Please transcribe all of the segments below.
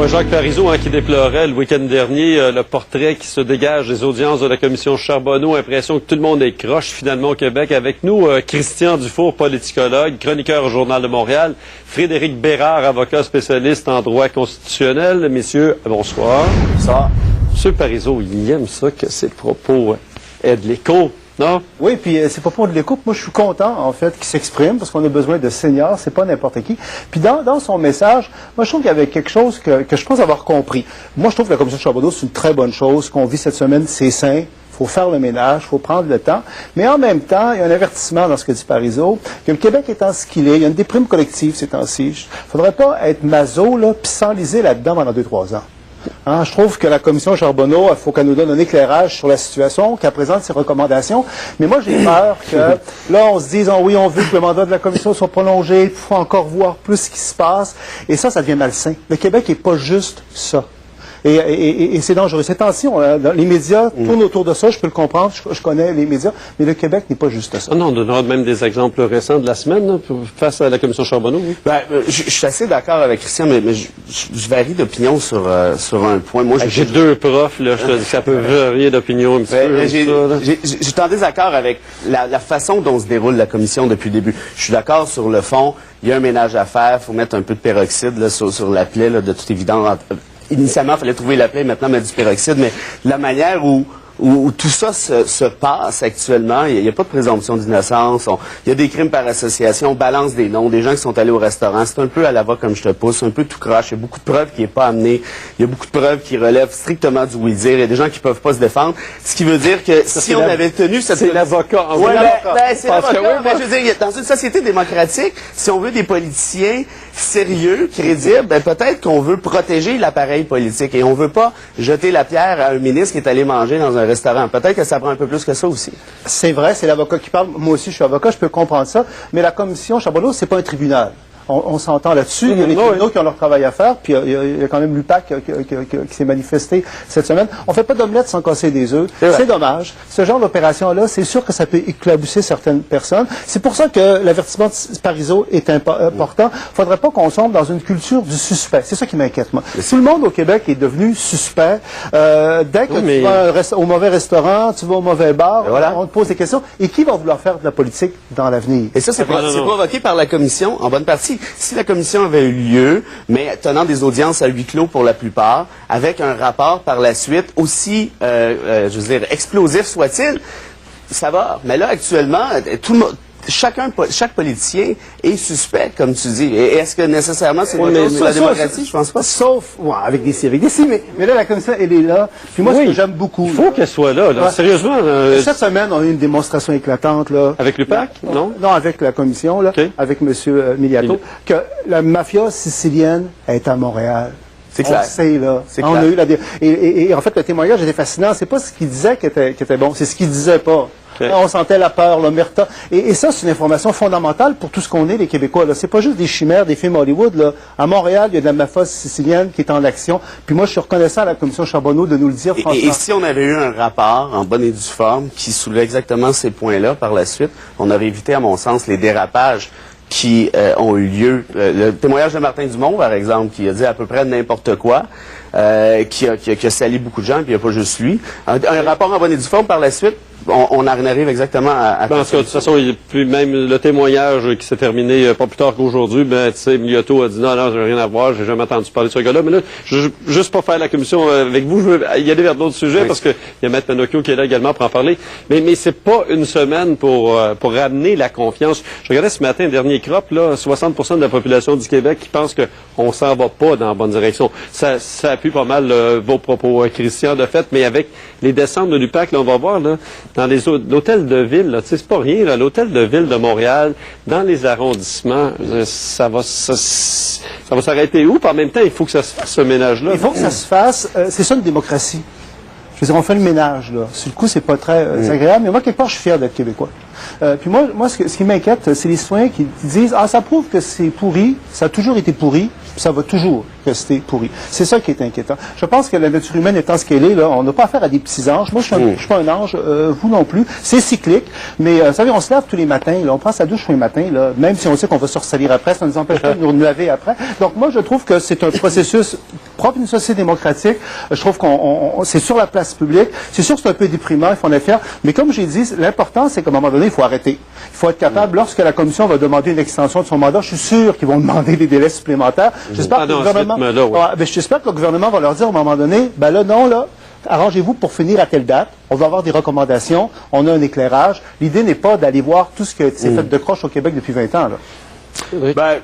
Jacques Parizeau qui déplorait le week-end dernier le portrait qui se dégage des audiences de la commission Charbonneau. Impression que tout le monde est croche finalement au Québec. Avec nous, Christian Dufour, politicologue, chroniqueur au Journal de Montréal. Frédéric Bérard, avocat spécialiste en droit constitutionnel. Messieurs, bonsoir. Bonsoir. Monsieur Parizeau, il aime ça que ses propos aient de l'écho. Non? Oui, puis c'est pas pour de l'écoute. Moi, je suis content, en fait, qu'il s'exprime, parce qu'on a besoin de seniors, c'est pas n'importe qui. Puis dans son message, moi, je trouve qu'il y avait quelque chose que je pense avoir compris. Moi, je trouve que la commission Charbonneau, c'est une très bonne chose. Ce qu'on vit cette semaine, c'est sain. Il faut faire le ménage, il faut prendre le temps. Mais en même temps, il y a un avertissement dans ce que dit Parizeau, que le Québec étant ce qu'il est, il y a une déprime collective ces temps-ci. Il ne faudrait pas être maso, là, puis s'enliser là-dedans pendant 2-3 ans. Hein, je trouve que la commission Charbonneau, il faut qu'elle nous donne un éclairage sur la situation, qu'elle présente ses recommandations. Mais moi, j'ai peur que là, on se dise, oh, oui, on veut que le mandat de la commission soit prolongé, il faut encore voir plus ce qui se passe. Et ça devient malsain. Le Québec n'est pas juste ça. Et c'est dangereux. Ces temps-ci, les médias tournent autour de ça, je peux le comprendre, je connais les médias, mais le Québec n'est pas juste ça. Ah non, on donnera même des exemples récents de la semaine là, face à la commission Charbonneau. Oui. Je suis assez d'accord avec Christian, mais je varie d'opinion sur un point. Moi, j'ai deux profs, là, je te dis que ça peut varier d'opinion un petit peu. J'étais en désaccord avec la façon dont se déroule la commission depuis le début. Je suis d'accord sur le fond, il y a un ménage à faire, il faut mettre un peu de peroxyde là, sur la plaie, là, de toute évidence. Initialement, il fallait trouver la plaie, maintenant, mettre du peroxyde, mais la manière où tout ça se passe actuellement, il n'y a pas de présomption d'innocence, il y a des crimes par association, on balance des noms, des gens qui sont allés au restaurant, c'est un peu à la va comme je te pousse, un peu tout croche, il y a beaucoup de preuves qui n'est pas amené, il y a beaucoup de preuves qui relèvent strictement du oui-dire, il y a des gens qui ne peuvent pas se défendre, ce qui veut dire que si on avait tenu cette... C'est l'avocat. Oui, c'est l'avocat, mais je veux dire, dans une société démocratique, si on veut des politiciens sérieux, crédibles, peut-être qu'on veut protéger l'appareil politique et on veut pas jeter la pierre à un ministre qui est allé manger dans un restaurant. Peut-être que ça prend un peu plus que ça aussi. C'est vrai, c'est l'avocat qui parle. Moi aussi, je suis avocat, je peux comprendre ça. Mais la commission Charbonneau, c'est pas un tribunal. On s'entend là-dessus. Il y a les tribunaux qui ont leur travail à faire, puis il y a quand même l'UPAC qui s'est manifesté cette semaine. On fait pas d'omelette sans casser des œufs. C'est dommage. Ce genre d'opération-là, c'est sûr que ça peut éclabousser certaines personnes. C'est pour ça que l'avertissement de Parizeau est important. Faudrait pas qu'on sombre dans une culture du suspect. C'est ça qui m'inquiète, moi. Tout le monde au Québec est devenu suspect. Dès que tu vas au mauvais restaurant, tu vas au mauvais bar, on te pose des questions. Et qui va vouloir faire de la politique dans l'avenir? Et ça, c'est provoqué par la commission, en bonne partie. Si la commission avait eu lieu, mais tenant des audiences à huis clos pour la plupart, avec un rapport par la suite aussi, je veux dire, explosif soit-il, ça va. Mais là, actuellement, tout le monde... Chaque politicien est suspect, comme tu dis. Et est-ce que nécessairement c'est une chose sur la démocratie? Je pense pas. Sauf, avec des si, mais là, la commission, elle est là. Puis moi, ce que j'aime beaucoup... Il faut qu'elle soit là, là. Sérieusement. Cette semaine, on a eu une démonstration éclatante, là. Avec l'UPAC, non? Non, avec la commission, là. Avec M. Miliato. Que la mafia sicilienne est à Montréal. C'est clair. On sait, là. On a eu et en fait, le témoignage était fascinant. C'est pas ce qu'il disait qui était bon, c'est ce qu'il disait pas. On sentait la peur, l'omerta. Et ça, c'est une information fondamentale pour tout ce qu'on est, les Québécois. C'est pas juste des chimères, des films Hollywood. Là. À Montréal, il y a de la mafia sicilienne qui est en action. Puis moi, je suis reconnaissant à la commission Charbonneau de nous le dire, franchement. Et si on avait eu un rapport en bonne et due forme qui soulevait exactement ces points-là par la suite, on aurait évité, à mon sens, les dérapages qui ont eu lieu. Le témoignage de Martin Dumont, par exemple, qui a dit à peu près n'importe quoi, qui a sali beaucoup de gens, puis il n'y a pas juste lui. Un rapport en bonne et due forme par la suite, on arrive exactement à... En tout cas, de toute façon, puis même le témoignage qui s'est terminé pas plus tard qu'aujourd'hui, tu sais, Miliato a dit non, j'ai rien à voir, j'ai jamais entendu parler de ce gars-là. Mais là, juste pour faire la commission avec vous, je veux y aller vers d'autres sujets parce qu'il y a Maître Manocchio qui est là également pour en parler. Mais c'est pas une semaine pour ramener la confiance. Je regardais ce matin, dernier crop, là, 60% de la population du Québec qui pense qu'on s'en va pas dans la bonne direction. Ça appuie pas mal vos propos, Christian, de fait, mais avec les descentes de l'UPAC, là, on va voir, là, dans l'hôtel de ville, là, c'est pas rien, là, l'hôtel de ville de Montréal, dans les arrondissements, ça va s'arrêter où? Puis en même temps, il faut que ça se fasse, ce ménage-là. Il faut que ça se fasse. C'est ça une démocratie. Je veux dire, on fait le ménage, là. Sur le coup, c'est pas très agréable, mais moi, quelque part, je suis fier d'être Québécois. Puis moi ce qui m'inquiète, c'est les citoyens qui disent « Ah, ça prouve que c'est pourri, ça a toujours été pourri, ça va toujours rester pourri. » C'est ça qui est inquiétant. Je pense que la nature humaine étant ce qu'elle est, là, on n'a pas affaire à des petits anges. Moi, je suis pas un ange, vous non plus. C'est cyclique, mais vous savez, on se lave tous les matins, là, on prend sa douche tous les matins, là, même si on sait qu'on va se ressalir après, ça ne nous empêche pas de nous laver après. Donc moi, je trouve que c'est un processus propre d'une société démocratique. Je trouve qu'on c'est sur la place publique. C'est sûr que c'est un peu déprimant, il faut en être fier. Mais comme j'ai dit, l'important, c'est qu'à un moment donné, il faut arrêter. Il faut être capable, lorsque la Commission va demander une extension de son mandat, je suis sûr qu'ils vont demander des délais supplémentaires. J'espère que le gouvernement, j'espère que le gouvernement va leur dire à un moment donné, ben là, non, là, arrangez-vous pour finir à telle date. On va avoir des recommandations. On a un éclairage. L'idée n'est pas d'aller voir tout ce qui s'est fait de croche au Québec depuis 20 ans, là. Ben,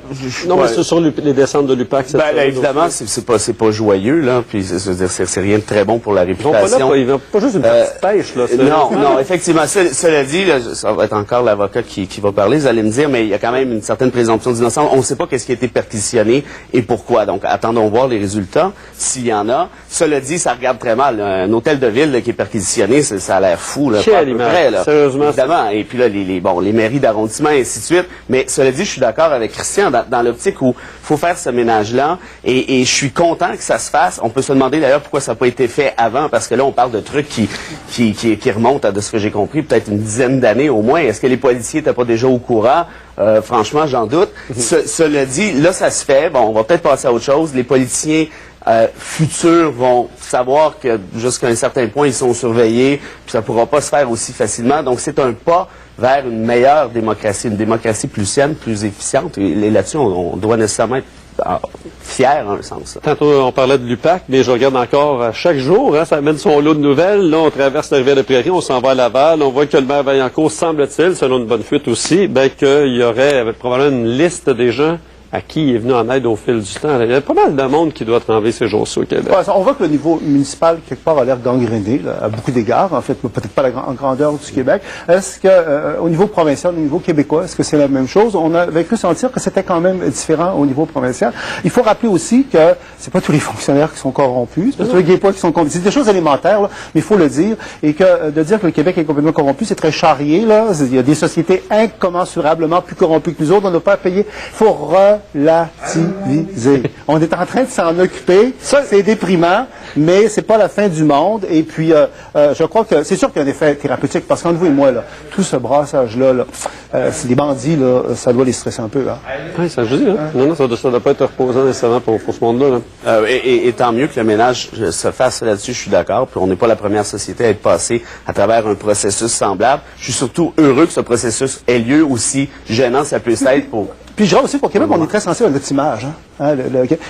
non, mais c'est sur les descentes de l'UPAC. Ben, évidemment, c'est pas joyeux, là. Puis, c'est rien de très bon pour la réputation. Ils vont pas juste une petite pêche, là. Non, effectivement. Cela dit, là, ça va être encore l'avocat qui va parler. Vous allez me dire, mais il y a quand même une certaine présomption d'innocence. On ne sait pas qu'est-ce qui a été perquisitionné et pourquoi. Donc, attendons voir les résultats, s'il y en a. Cela dit, ça regarde très mal. Un hôtel de ville là, qui est perquisitionné, ça a l'air fou, là. Pas à peu près, là. Sérieusement. Évidemment. Et puis là, les mairies d'arrondissement, et ainsi de suite. Mais cela dit, je suis d'accord avec Christian dans l'optique où il faut faire ce ménage-là et je suis content que ça se fasse. On peut se demander d'ailleurs pourquoi ça n'a pas été fait avant, parce que là, on parle de trucs qui remontent à, de ce que j'ai compris, peut-être une dizaine d'années au moins. Est-ce que les policiers n'étaient pas déjà au courant? Franchement, j'en doute. Cela dit, là, ça se fait. Bon, on va peut-être passer à autre chose. Les politiciens futurs vont savoir que jusqu'à un certain point, ils sont surveillés, puis ça ne pourra pas se faire aussi facilement. Donc, c'est un pas vers une meilleure démocratie, une démocratie plus saine, plus efficiente. Et là-dessus, on doit nécessairement être fier en un sens. Tantôt, on parlait de l'UPAC, mais je regarde encore chaque jour, hein, ça amène son lot de nouvelles. Là, on traverse la rivière de Prairie, on s'en va à Laval. On voit que le maire Vaillancourt, semble-t-il, selon une bonne fuite aussi, ben, qu'il y aurait probablement une liste des gens à qui il est venu en aide au fil du temps. Il y a pas mal de monde qui doit travailler ces jours-ci au Québec. On voit que le niveau municipal, quelque part, a l'air gangréné, là, à beaucoup d'égards, en fait, peut-être pas en grandeur du Québec. Est-ce que, au niveau provincial, au niveau québécois, est-ce que c'est la même chose? On avait cru sentir que c'était quand même différent au niveau provincial. Il faut rappeler aussi que c'est pas tous les fonctionnaires qui sont corrompus, c'est pas tous les Québécois qui sont corrompus. C'est des choses élémentaires, là, mais il faut le dire. Et que de dire que le Québec est complètement corrompu, c'est très charrié, là. Il y a des sociétés incommensurablement plus corrompues que nous autres. On n'a pas à payer. Il faut relativiser. On est en train de s'en occuper. C'est déprimant, mais c'est pas la fin du monde. Et puis, je crois que c'est sûr qu'il y a un effet thérapeutique, parce qu'entre vous et moi, là, tout ce brassage-là, c'est des bandits, là, ça doit les stresser un peu. Hein. Oui, ça je dis. Hein. Non, ça doit pas être reposant nécessairement pour ce monde-là. Là. Et tant mieux que le ménage se fasse là-dessus, je suis d'accord. Puis on n'est pas la première société à être passée à travers un processus semblable. Je suis surtout heureux que ce processus ait lieu, aussi gênant ça peut être pour... Puis je dirais aussi qu'au Québec, on est très sensible à notre image. Hein,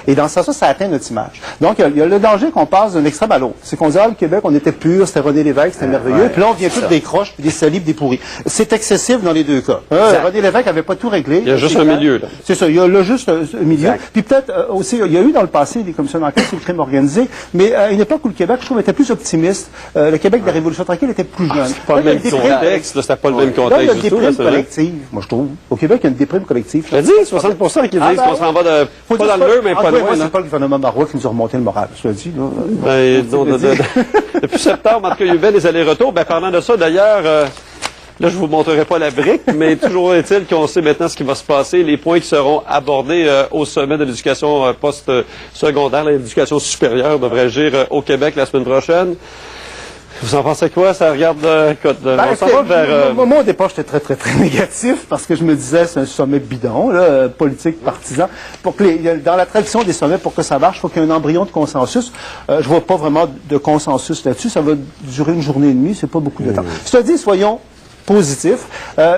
et dans ce sens-là, ça atteint notre image. Donc, il y a le danger qu'on passe d'un extrême à l'autre. C'est qu'on dit, le Québec, on était pur, c'était René Lévesque, c'était merveilleux. Puis là, on vient tous des croches, puis des salibres, des pourris. C'est excessif dans les deux cas. René Lévesque n'avait pas tout réglé. Il y a juste un milieu, là. C'est ça, il y a là juste un milieu. Exact. Puis peut-être aussi, il y a eu dans le passé des commissions d'enquête sur le crime organisé, mais à une époque où le Québec, je trouve, était plus optimiste. Le Québec de la Révolution tranquille était plus jeune. C'est pas le même contexte, c'était pas le même contexte. Il y a une déprime collective, moi je trouve. Au Québec, il y a une déprime collective. Je dis, 60% qui disent qu'on s'en va pas dans le mur, mais pas loin. C'est pas le gouvernement Marois qui nous a remonté le moral, je te le dis. Depuis septembre, en tout cas, il y avait des allers-retours. Ben, parlant de ça, d'ailleurs, là, je vous montrerai pas la brique, mais toujours est-il qu'on sait maintenant ce qui va se passer, les points qui seront abordés au sommet de l'éducation post-secondaire, l'éducation supérieure, devrais-je dire, au Québec la semaine prochaine. Vous en pensez quoi? Ça regarde... Moi, au départ, j'étais très négatif parce que je me disais, c'est un sommet bidon, là, politique, partisan. Dans la tradition des sommets, pour que ça marche, il faut qu'il y ait un embryon de consensus. Je vois pas vraiment de consensus là-dessus. Ça va durer une journée et demie, c'est pas beaucoup de temps. Je te dis, soyons positif.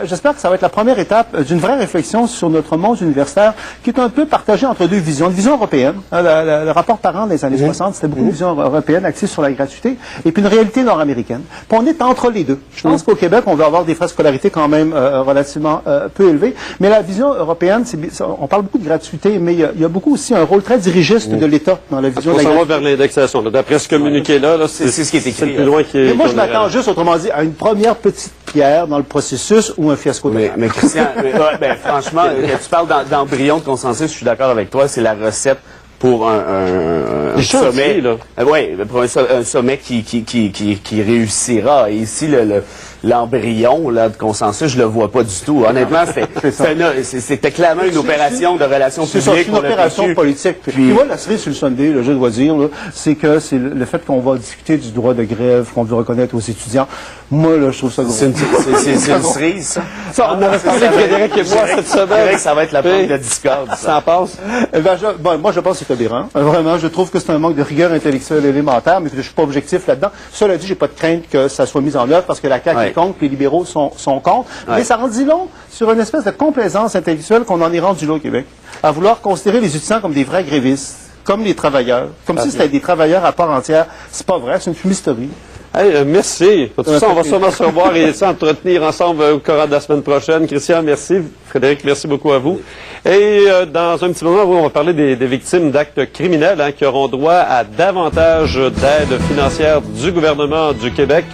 J'espère que ça va être la première étape d'une vraie réflexion sur notre monde universitaire qui est un peu partagé entre deux visions. Une vision européenne, le rapport Parent des années 60, c'était beaucoup une vision européenne axée sur la gratuité, et puis une réalité nord-américaine. Puis on est entre les deux. Je pense qu'au Québec, on va avoir des frais de scolarité quand même relativement peu élevés, mais la vision européenne, on parle beaucoup de gratuité, mais il y a beaucoup aussi un rôle très dirigiste de l'État dans la vision de la gratuité. On s'en va vers l'indexation. D'après ce communiqué-là, c'est ce qui est écrit. C'est le plus loin qui est... Mais moi, je m'attends juste, autrement dit, à une première petite pierre dans le processus ou un fiasco de mais Christian, franchement, quand tu parles d'embryon de consensus, je suis d'accord avec toi, c'est la recette pour un sommet. Oui, pour un sommet qui réussira. Et ici, l'embryon là, de consensus, je le vois pas du tout. Honnêtement, c'était clairement une opération de relations publiques. C'est une opération politique. Puis moi, la cerise sur le Sunday, je dois dire, c'est que c'est le fait qu'on va discuter du droit de grève, qu'on veut reconnaître aux étudiants. Moi, là, je trouve ça gros. C'est une cerise, ça. On en a parlé, Frédéric et moi, cette semaine. Ça va être la pointe de discorde. Ça en passe? Moi, je pense que c'est aberrant. Vraiment, je trouve que c'est un manque de rigueur intellectuelle élémentaire, mais je suis pas objectif là-dedans. Cela dit, j'ai pas de crainte que ça soit mis en œuvre parce que la CAQ est contre, puis les libéraux sont contre. Mais ça en dit long sur une espèce de complaisance intellectuelle qu'on en est rendu là au Québec, à vouloir considérer les étudiants comme des vrais grévistes, comme les travailleurs, comme si c'était des travailleurs à part entière. C'est pas vrai, c'est une fumisterie. Hey, merci. De toute façon, on va sûrement se revoir et s'entretenir ensemble au cours de la semaine prochaine. Christian, merci. Frédéric, merci beaucoup à vous. Et dans un petit moment, on va parler des victimes d'actes criminels qui auront droit à davantage d'aide financière du gouvernement du Québec.